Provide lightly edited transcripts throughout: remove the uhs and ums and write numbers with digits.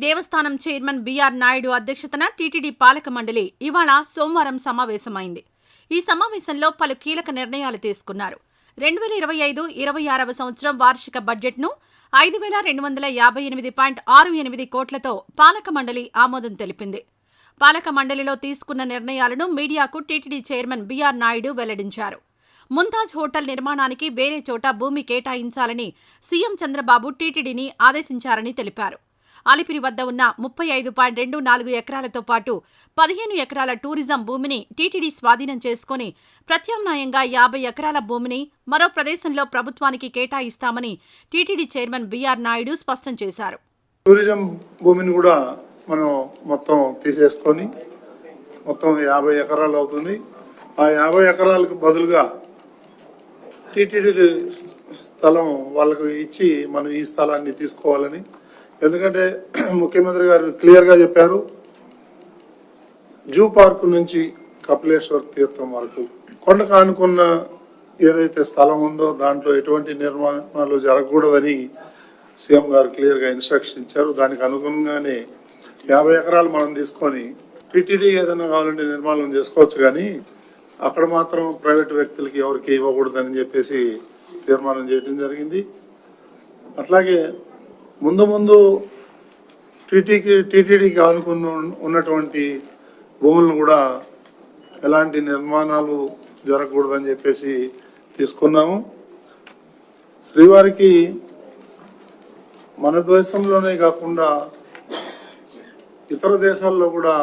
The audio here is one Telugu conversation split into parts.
దేవస్థానం చైర్మన్ బిఆర్ నాయుడు అధ్యక్షతన టీటీడీ పాలక మండలి ఇవాళ సోమవారం సమావేశమైంది. ఈ సమావేశంలో పలు కీలక నిర్ణయాలు తీసుకున్నారు. 2025-26వ సంవత్సరం వార్షిక బడ్జెట్ను 5,258.68 కోట్లతో పాలక మండలి ఆమోదం తెలిపింది. పాలక మండలిలో తీసుకున్న నిర్ణయాలను మీడియాకు టీటీడీ చైర్మన్ బిఆర్ నాయుడు వెల్లడించారు. ముంతాజ్ హోటల్ నిర్మాణానికి వేరే చోట భూమి కేటాయించాలని సీఎం చంద్రబాబు టీటీడీని ఆదేశించారని తెలిపారు. అలిపిరి వద్ద ఉన్న 35.24 ఎకరాలతో పాటు 15 ఎకరాల టూరిజం భూమిని టీటీడీ స్వాధీనం చేసుకుని ప్రత్యామ్నాయంగా 50 ఎకరాల భూమిని మరో ప్రదేశంలో ప్రభుత్వానికి కేటాయిస్తామని టీటీడీ చైర్మన్ బిఆర్ నాయుడు స్పష్టం చేశారు. టూరిజం భూమిని కూడా మనం మొత్తం తీసేసుకొని మొత్తం 50 ఎకరాలు అవుతుంది. ఆ 50 ఎకరాలకు బదులుగా టీటీడీ స్థలం వాళ్ళకు ఇచ్చి మనం ఈ స్థలాన్ని తీసుకోవాలని, ఎందుకంటే ముఖ్యమంత్రి గారు క్లియర్గా చెప్పారు, జూ పార్క్ నుంచి కపిలేశ్వర తీర్థం వరకు కొండకు ఆనుకున్న ఏదైతే స్థలం ఉందో దాంట్లో ఎటువంటి నిర్మాణాలు జరగకూడదని సీఎం గారు క్లియర్గా ఇన్స్ట్రక్షన్ ఇచ్చారు. దానికి అనుగుణంగానే 50 ఎకరాలు మనం తీసుకొని టీటీడీ ఏదైనా కావాలంటే నిర్మాణం చేసుకోవచ్చు, కానీ అక్కడ మాత్రం ప్రైవేట్ వ్యక్తులకి ఎవరికి ఇవ్వకూడదని చెప్పేసి తీర్మానం చేయడం జరిగింది. అట్లాగే ముందు టీటీడీకి ఆనుకుని ఉన్నటువంటి భూములను కూడా ఎలాంటి నిర్మాణాలు జరగకూడదని చెప్పేసి తీసుకున్నాము. శ్రీవారికి మన దేశంలోనే కాకుండా ఇతర దేశాల్లో కూడా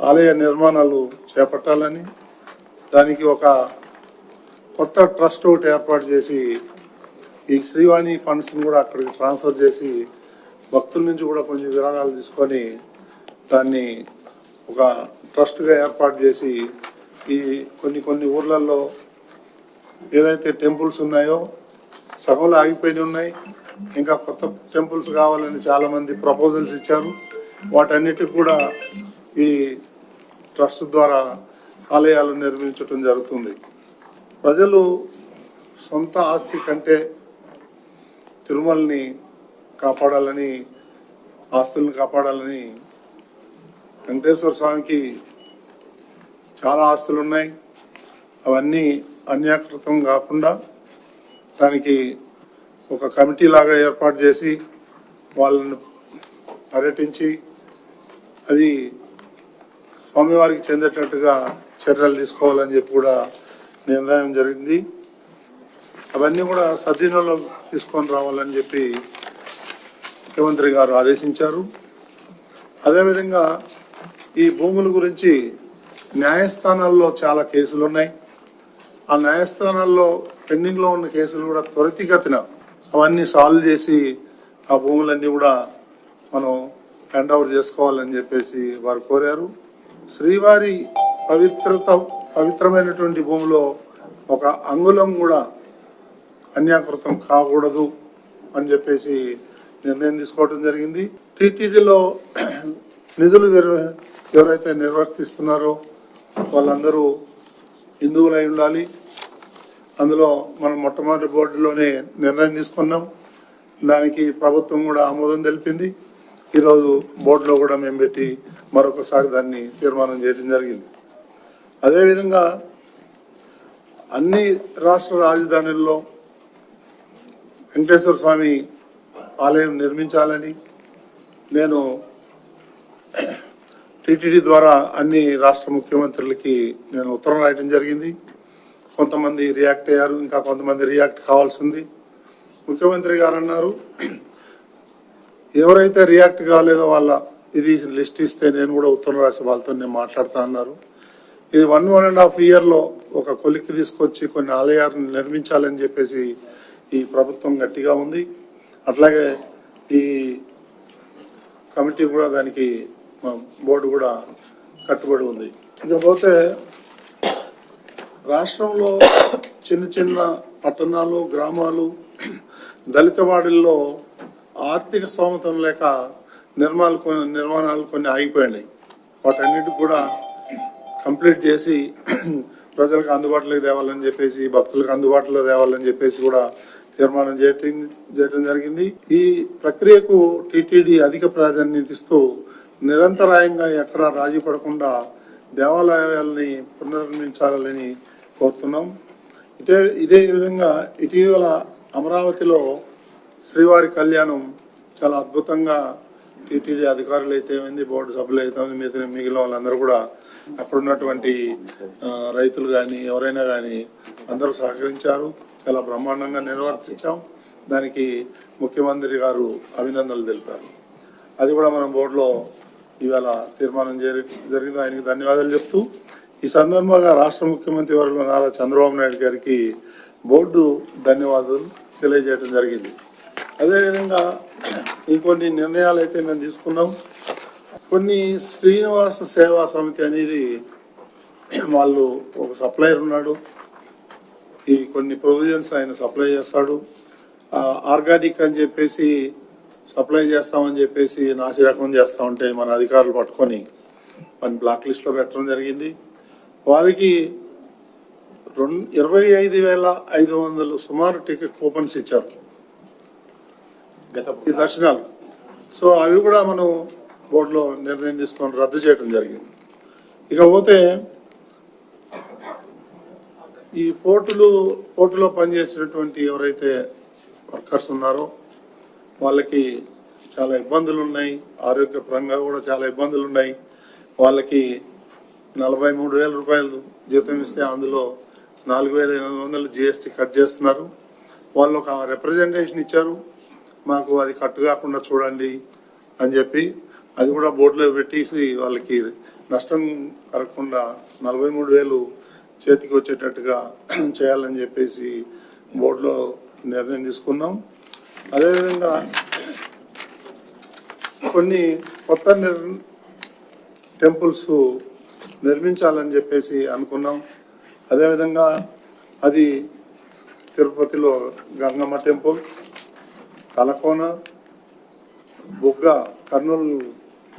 ఆలయ నిర్మాణాలు చేపట్టాలని, దానికి ఒక కొత్త ట్రస్ట్ ఒకటి ఏర్పాటు చేసి ఈ శ్రీవాణి ఫండ్స్ని కూడా అక్కడికి ట్రాన్స్ఫర్ చేసి భక్తుల నుంచి కూడా కొంచెం విరాళాలు తీసుకొని దాన్ని ఒక ట్రస్ట్గా ఏర్పాటు చేసి ఈ కొన్ని ఊర్లలో ఏదైతే టెంపుల్స్ ఉన్నాయో సగంలో ఆగిపోయి ఉన్నాయి, ఇంకా కొత్త టెంపుల్స్ కావాలని చాలామంది ప్రపోజల్స్ ఇచ్చారు. వాటన్నిటికి కూడా ఈ ట్రస్ట్ ద్వారా ఆలయాలు నిర్మించడం జరుగుతుంది. ప్రజలు సొంత ఆస్తి కంటే తిరుమలని కాపాడాలని, ఆస్తులను కాపాడాలని, వెంకటేశ్వర స్వామికి చాలా ఆస్తులు ఉన్నాయి, అవన్నీ అన్యాకృతం కాకుండా దానికి ఒక కమిటీ లాగా ఏర్పాటు చేసి వాళ్ళని పర్యటించి అది స్వామివారికి చెందేటట్టుగా చర్యలు తీసుకోవాలని చెప్పి కూడా నిర్ణయం జరిగింది. అవన్నీ కూడా సద్వినియోగం తీసుకొని రావాలని చెప్పి ముఖ్యమంత్రి గారు ఆదేశించారు. అదేవిధంగా ఈ భూముల గురించి న్యాయస్థానాల్లో చాలా కేసులు ఉన్నాయి. ఆ న్యాయస్థానాల్లో పెండింగ్లో ఉన్న కేసులు కూడా త్వరితగతిన అవన్నీ సాల్వ్ చేసి ఆ భూములన్నీ కూడా మనం హ్యాండ్ ఓవర్ చేసుకోవాలని చెప్పేసి వారు కోరారు. శ్రీవారి పవిత్రమైనటువంటి భూమిలో ఒక అంగుళం కూడా అన్యాకృతం కాకూడదు అని చెప్పేసి నిర్ణయం తీసుకోవడం జరిగింది. టీటీడీలో నిధులు ఎవరైతే నిర్వర్తిస్తున్నారో వాళ్ళందరూ హిందువులై ఉండాలి. అందులో మనం మొట్టమొదటి బోర్డులోనే నిర్ణయం తీసుకున్నాం. దానికి ప్రభుత్వం కూడా ఆమోదం తెలిపింది. ఈరోజు బోర్డులో కూడా మేము పెట్టి మరొకసారి దాన్ని తీర్మానం చేయడం జరిగింది. అదేవిధంగా అన్ని రాష్ట్ర రాజధానుల్లో వెంకటేశ్వర స్వామి ఆలయం నిర్మించాలని నేను టీటీడీ ద్వారా అన్ని రాష్ట్ర ముఖ్యమంత్రులకి నేను ఉత్తరం రాయడం జరిగింది. కొంతమంది రియాక్ట్ అయ్యారు, ఇంకా కొంతమంది రియాక్ట్ కావాల్సి ఉంది. ముఖ్యమంత్రి గారు అన్నారు, ఎవరైతే రియాక్ట్ కాలేదో వాళ్ళ ఇది లిస్ట్ ఇస్తే నేను కూడా ఉత్తరం రాసి వాళ్ళతో నేను మాట్లాడుతా అన్నారు. ఇది 1.5 ఇయర్లో ఒక కొలిక్కి తీసుకొచ్చి కొన్ని ఆలయాలను నిర్మించాలని చెప్పేసి ఈ ప్రభుత్వం గట్టిగా ఉంది. అట్లాగే ఈ కమిటీ కూడా దానికి బోర్డు కూడా కట్టుబడి ఉంది. ఇకపోతే రాష్ట్రంలో చిన్న పట్టణాలు, గ్రామాలు, దళితవాడల్లో ఆర్థిక స్తోమతం లేక నిర్మాణాలు కొన్ని ఆగిపోయినాయి. వాటన్నిటికి కూడా కంప్లీట్ చేసి ప్రజలకు అందుబాటులోకి తేవాలని చెప్పేసి, భక్తులకు అందుబాటులో తేవాలని చెప్పేసి కూడా తీర్మానం చేయటం జరిగింది. ఈ ప్రక్రియకు టీటీడీ అధిక ప్రాధాన్యత ఇస్తూ నిరంతరాయంగా ఎక్కడా రాజీ పడకుండా దేవాలయాలని పునర్నిర్మించాలని కోరుతున్నాం. ఇదే విధంగా ఇటీవల అమరావతిలో శ్రీవారి కళ్యాణం చాలా అద్భుతంగా టీటీడీ అధికారులు అయితే ఏమైంది, బోర్డు సభ్యులు అయితే మిగిలిన వాళ్ళందరూ కూడా అక్కడ ఉన్నటువంటి రైతులు కానీ ఎవరైనా కానీ అందరూ సహకరించారు. చాలా బ్రహ్మాండంగా నిర్వర్తించాం. దానికి ముఖ్యమంత్రి గారు అభినందనలు తెలిపారు. అది కూడా మనం బోర్డులో ఇవాళ తీర్మానం జరిగింది. ఆయనకి ధన్యవాదాలు చెప్తూ ఈ సందర్భంగా రాష్ట్ర ముఖ్యమంత్రి వర్యులు నారా చంద్రబాబు నాయుడు గారికి బోర్డు ధన్యవాదాలు తెలియజేయడం జరిగింది. అదేవిధంగా ఇంకొన్ని నిర్ణయాలు అయితే మేము తీసుకున్నాం. కొన్ని శ్రీనివాస సేవా సమితి అనేది వాళ్ళు ఒక సప్లయర్ ఉన్నాడు. ఈ కొన్ని ప్రొవిజన్స్ ఆయన సప్లై చేస్తాడు. ఆర్గానిక్ అని చెప్పేసి సప్లై చేస్తామని చెప్పేసి నాసిరకం చేస్తా ఉంటే మన అధికారులు పట్టుకొని మన బ్లాక్ లిస్ట్ లో పెట్టడం జరిగింది. వారికి 25,500 సుమారు టికెట్ కూపన్స్ ఇచ్చారు ఈ దర్శనాలు. సో అవి కూడా మనం బోర్డులో నిర్ణయం తీసుకొని రద్దు చేయడం జరిగింది. ఇకపోతే ఈ పోర్టులో పనిచేసినటువంటి ఎవరైతే వర్కర్స్ ఉన్నారో వాళ్ళకి చాలా ఇబ్బందులు ఉన్నాయి. ఆరోగ్యపరంగా కూడా చాలా ఇబ్బందులు ఉన్నాయి. వాళ్ళకి 43,000 రూపాయలు జీతం ఇస్తే అందులో 4,800 GST కట్ చేస్తున్నారు. వాళ్ళు ఒక రిప్రజెంటేషన్ ఇచ్చారు, మాకు అది కట్ కాకుండా చూడండి అని చెప్పి అది కూడా బోర్డులో పెట్టేసి వాళ్ళకి నష్టం కలగకుండా 43,000 చేతికి వచ్చేటట్టుగా చేయాలని చెప్పేసి బోర్డులో నిర్ణయం తీసుకున్నాం. అదేవిధంగా కొన్ని కొత్త టెంపుల్స్ నిర్మించాలని చెప్పేసి అనుకున్నాం. అదేవిధంగా అది తిరుపతిలో గంగమ్మ టెంపుల్, తలకోన, బొగ్గ కర్నూలు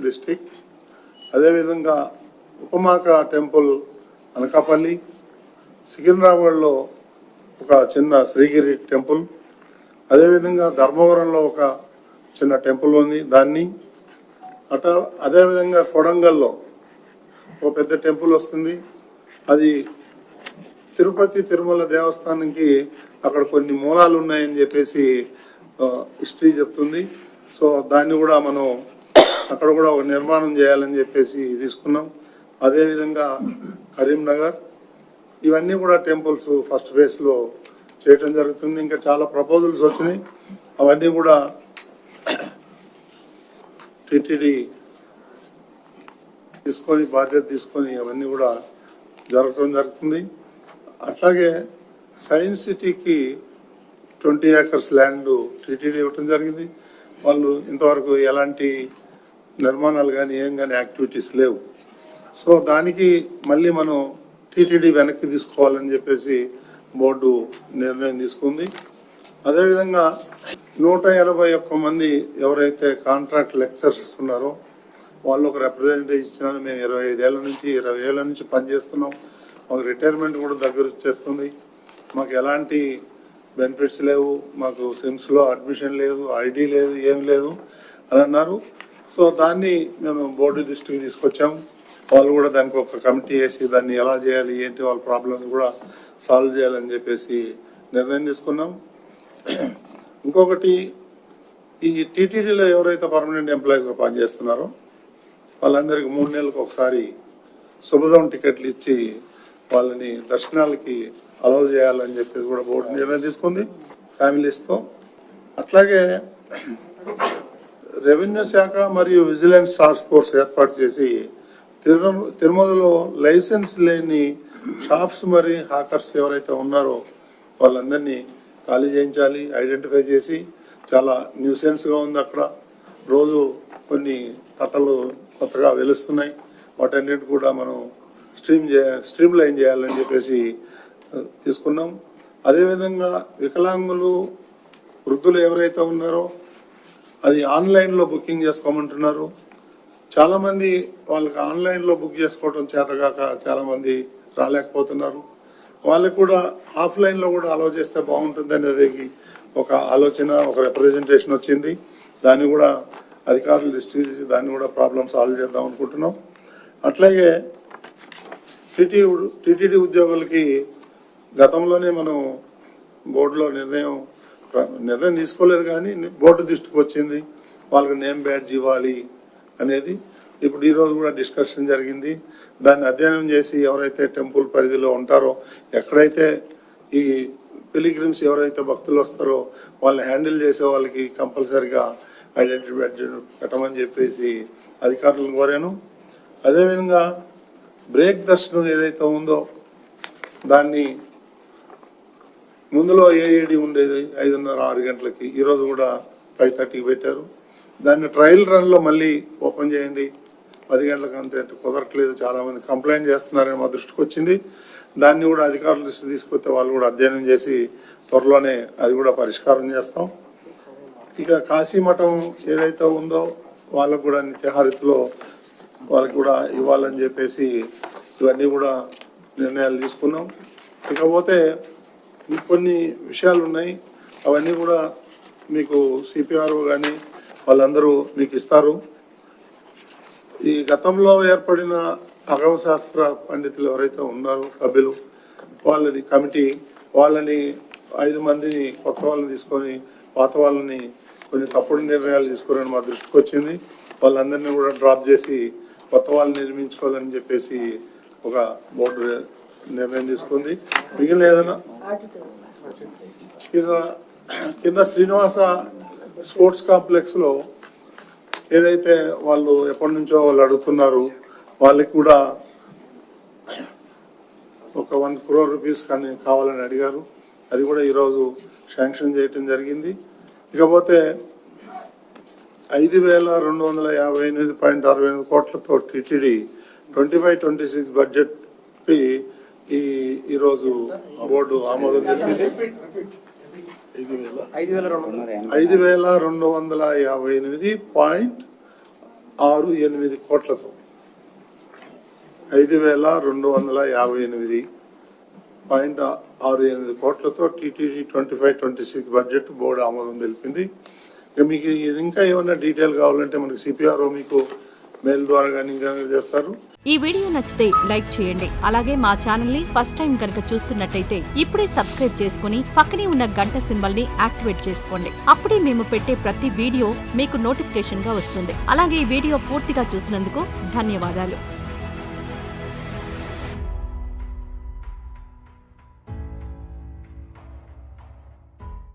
డిస్టిక్, అదేవిధంగా ఉపమాక టెంపుల్ అనకాపల్లి, సికింద్రాబాద్లో ఒక చిన్న శ్రీగిరి టెంపుల్, అదేవిధంగా ధర్మవరంలో ఒక చిన్న టెంపుల్ ఉంది దాన్ని అదేవిధంగా కొడంగల్లో ఒక పెద్ద టెంపుల్ వస్తుంది. అది తిరుపతి తిరుమల దేవస్థానానికి అక్కడ కొన్ని మూలాలు ఉన్నాయని చెప్పేసి హిస్టరీ చెప్తుంది. సో దాన్ని కూడా మనం అక్కడ కూడా ఒక నిర్మాణం చేయాలని చెప్పేసి తీసుకున్నాం. అదేవిధంగా కరీంనగర్, ఇవన్నీ కూడా టెంపుల్స్ ఫస్ట్ ఫేజ్ లో చేయటం జరుగుతుంది. ఇంకా చాలా ప్రపోజల్స్ వచ్చినాయి, అవన్నీ కూడా టిటిడి తీసుకొని బాధ్యత తీసుకొని అవన్నీ కూడా జరగటం జరుగుతుంది. అట్లాగే సైన్స్ సిటీకి 20 acres ల్యాండ్ టిటిడి ఇవ్వటం జరిగింది. వాళ్ళు ఇంతవరకు ఎలాంటి నిర్మాణాలు కానీ ఏం కానీ యాక్టివిటీస్ లేవు. సో దానికి మళ్ళీ మనం టిటిడి వెనక్కి తీసుకోవాలని చెప్పేసి బోర్డు నిర్ణయం తీసుకుంది. అదేవిధంగా 181 మంది ఎవరైతే కాంట్రాక్ట్ లెక్చరర్స్ ఉన్నారో వాళ్ళు ఒక రిప్రజెంటేటివ్ ఇచ్చినారు. మేము 20 ఏళ్ళ నుంచి పనిచేస్తున్నాం, మాకు రిటైర్మెంట్ కూడా దగ్గర వచ్చేస్తుంది, మాకు ఎలాంటి బెనిఫిట్స్ లేవు, మాకు సిమ్స్లో అడ్మిషన్ లేదు, ఐడి లేదు, ఏం లేదు అని అన్నారు. సో దాన్ని మేము బోర్డు దృష్టికి తీసుకొచ్చాము. వాళ్ళు కూడా దానికి ఒక కమిటీ వేసి దాన్ని ఎలా చేయాలి ఏంటి వాళ్ళ ప్రాబ్లమ్స్ కూడా సాల్వ్ చేయాలని చెప్పేసి నిర్ణయం తీసుకున్నాం. ఇంకొకటి, ఈ టీటీడీలో ఎవరైతే పర్మనెంట్ ఎంప్లాయీస్గా పనిచేస్తున్నారో వాళ్ళందరికీ 3 నెలలకు ఒకసారి శుభదం టికెట్లు ఇచ్చి వాళ్ళని దర్శనాలకి అలౌ చేయాలని చెప్పేసి కూడా బోర్డు నిర్ణయం తీసుకుంది ఫ్యామిలీస్తో. అట్లాగే రెవెన్యూ శాఖ మరియు విజిలెన్స్ టాస్క్ ఫోర్స్ ఏర్పాటు చేసి తిరుమలలో లైసెన్స్ లేని షాప్స్ మరియు హాకర్స్ ఎవరైతే ఉన్నారో వాళ్ళందరినీ ఖాళీ చేయించాలి, ఐడెంటిఫై చేసి. చాలా న్యూసెన్స్గా ఉంది అక్కడ, రోజు కొన్ని తట్టలు కొత్తగా వెలుస్తున్నాయి, వాటన్నిటి కూడా మనం స్ట్రీమ్ లైన్ చేయాలని చెప్పేసి తీసుకున్నాం. అదేవిధంగా వికలాంగులు వృద్ధులు ఎవరైతే ఉన్నారో అది ఆన్లైన్లో బుకింగ్ చేసుకోమంటున్నారు. చాలామంది వాళ్ళకి ఆన్లైన్లో బుక్ చేసుకోవడం చేతగాక చాలామంది రాలేకపోతున్నారు. వాళ్ళకి కూడా ఆఫ్లైన్లో కూడా అలౌ చేస్తే బాగుంటుంది అనేది ఒక ఆలోచన, ఒక రిప్రజెంటేషన్ వచ్చింది. దాన్ని కూడా అధికారులు దృష్టి చేసి దాన్ని కూడా ప్రాబ్లమ్ సాల్వ్ చేద్దాం అనుకుంటున్నాం. అట్లాగే టీటీడీ ఉద్యోగులకి గతంలోనే మనం బోర్డులో నిర్ణయం తీసుకోలేదు, కానీ బోర్డు దృష్టికి వచ్చింది వాళ్ళకి నేమ్ బ్యాడ్జ్ ఇవ్వాలి అనేది. ఇప్పుడు ఈరోజు కూడా డిస్కషన్ జరిగింది. దాన్ని అధ్యయనం చేసి ఎవరైతే టెంపుల్ పరిధిలో ఉంటారో, ఎక్కడైతే ఈ పిలిగ్రిమ్స్ ఎవరైతే భక్తులు వస్తారో వాళ్ళని హ్యాండిల్ చేసే వాళ్ళకి కంపల్సరిగా ఐడెంటిటీ బ్యాడ్జ్ పెట్టమని చెప్పేసి అధికారులను కోరాను. అదేవిధంగా బ్రేక్ దర్శనం ఏదైతే ఉందో దాన్ని ముందులో ఏఏడి ఉండేది 5:30-6 గంటలకి, ఈరోజు కూడా 5:30కి పెట్టారు. దాన్ని ట్రయల్ రన్లో మళ్ళీ ఓపెన్ చేయండి 10 గంటలకు అంతే కుదరట్లేదు, చాలామంది కంప్లైంట్ చేస్తున్నారని మా దృష్టికి వచ్చింది. దాన్ని కూడా అధికారుల దృష్టి తీసుకొస్తే వాళ్ళు కూడా అధ్యయనం చేసి త్వరలోనే అది కూడా పరిష్కారం చేస్తాం. ఇక కాశీమఠం ఏదైతే ఉందో వాళ్ళకు కూడా నిత్యహారితిలో వాళ్ళకి కూడా ఇవ్వాలని చెప్పేసి ఇవన్నీ కూడా నిర్ణయాలు తీసుకున్నాం. ఇకపోతే కొన్ని విషయాలు ఉన్నాయి, అవన్నీ కూడా మీకు సిపిఆర్ఓ కానీ వాళ్ళందరూ మీకు ఇస్తారు. ఈ గతంలో ఏర్పడిన అగవ శాస్త్ర పండితులు ఎవరైతే ఉన్నారో సభ్యులు, వాళ్ళని కమిటీ, వాళ్ళని 5 మందిని కొత్త వాళ్ళని తీసుకొని పాత వాళ్ళని కొన్ని తప్పుడు నిర్ణయాలు తీసుకుని మా దృష్టికి వచ్చింది. వాళ్ళందరినీ కూడా డ్రాప్ చేసి కొత్త వాళ్ళని నిర్మించుకోవాలని చెప్పేసి ఒక బోర్డు నిర్ణయం తీసుకుంది. మిగిలిన ఏదైనా కింద శ్రీనివాస స్పోర్ట్స్ కాంప్లెక్స్ లో ఏదైతే వాళ్ళు ఎప్పటి నుంచో వాళ్ళు అడుగుతున్నారు, వాళ్ళకి కూడా ఒక 1 crore రూపీస్ కానీ కావాలని అడిగారు. అది కూడా ఈరోజు శాంక్షన్ చేయటం జరిగింది. ఇకపోతే 5,258.68 కోట్లతో టీటీడీ 25-26 బడ్జెట్ ఈరోజు బోర్డు ఆమోదం తెలిపింది. 5,258.68 కోట్లతో 5,258.68 కోట్లతో టీటీడీ 25-26 బడ్జెట్ బోర్డు ఆమోదం తెలిపింది. ఇక మీకు ఇది ఇంకా ఏమైనా డీటెయిల్ కావాలంటే మనకి సిపిఆర్ఓ మీకు మెయిల్ ద్వారా కానీ ఇంకా చేస్తారు. ఈ వీడియో నచ్చితే లైక్ చేయండి. అలాగే మా ఛానల్ ని ఫస్ట్ టైం కనుక చూస్తున్నట్టయితే ఇప్పుడే సబ్స్క్రైబ్ చేసుకుని పక్కనే ఉన్న గంట సింబల్ ని యాక్టివేట్ చేసుకోండి. అప్పుడే మేము పెట్టే ప్రతి వీడియో మీకు నోటిఫికేషన్ గా వస్తుంది. అలాగే ఈ వీడియో పూర్తిగా చూసినందుకు ధన్యవాదాలు.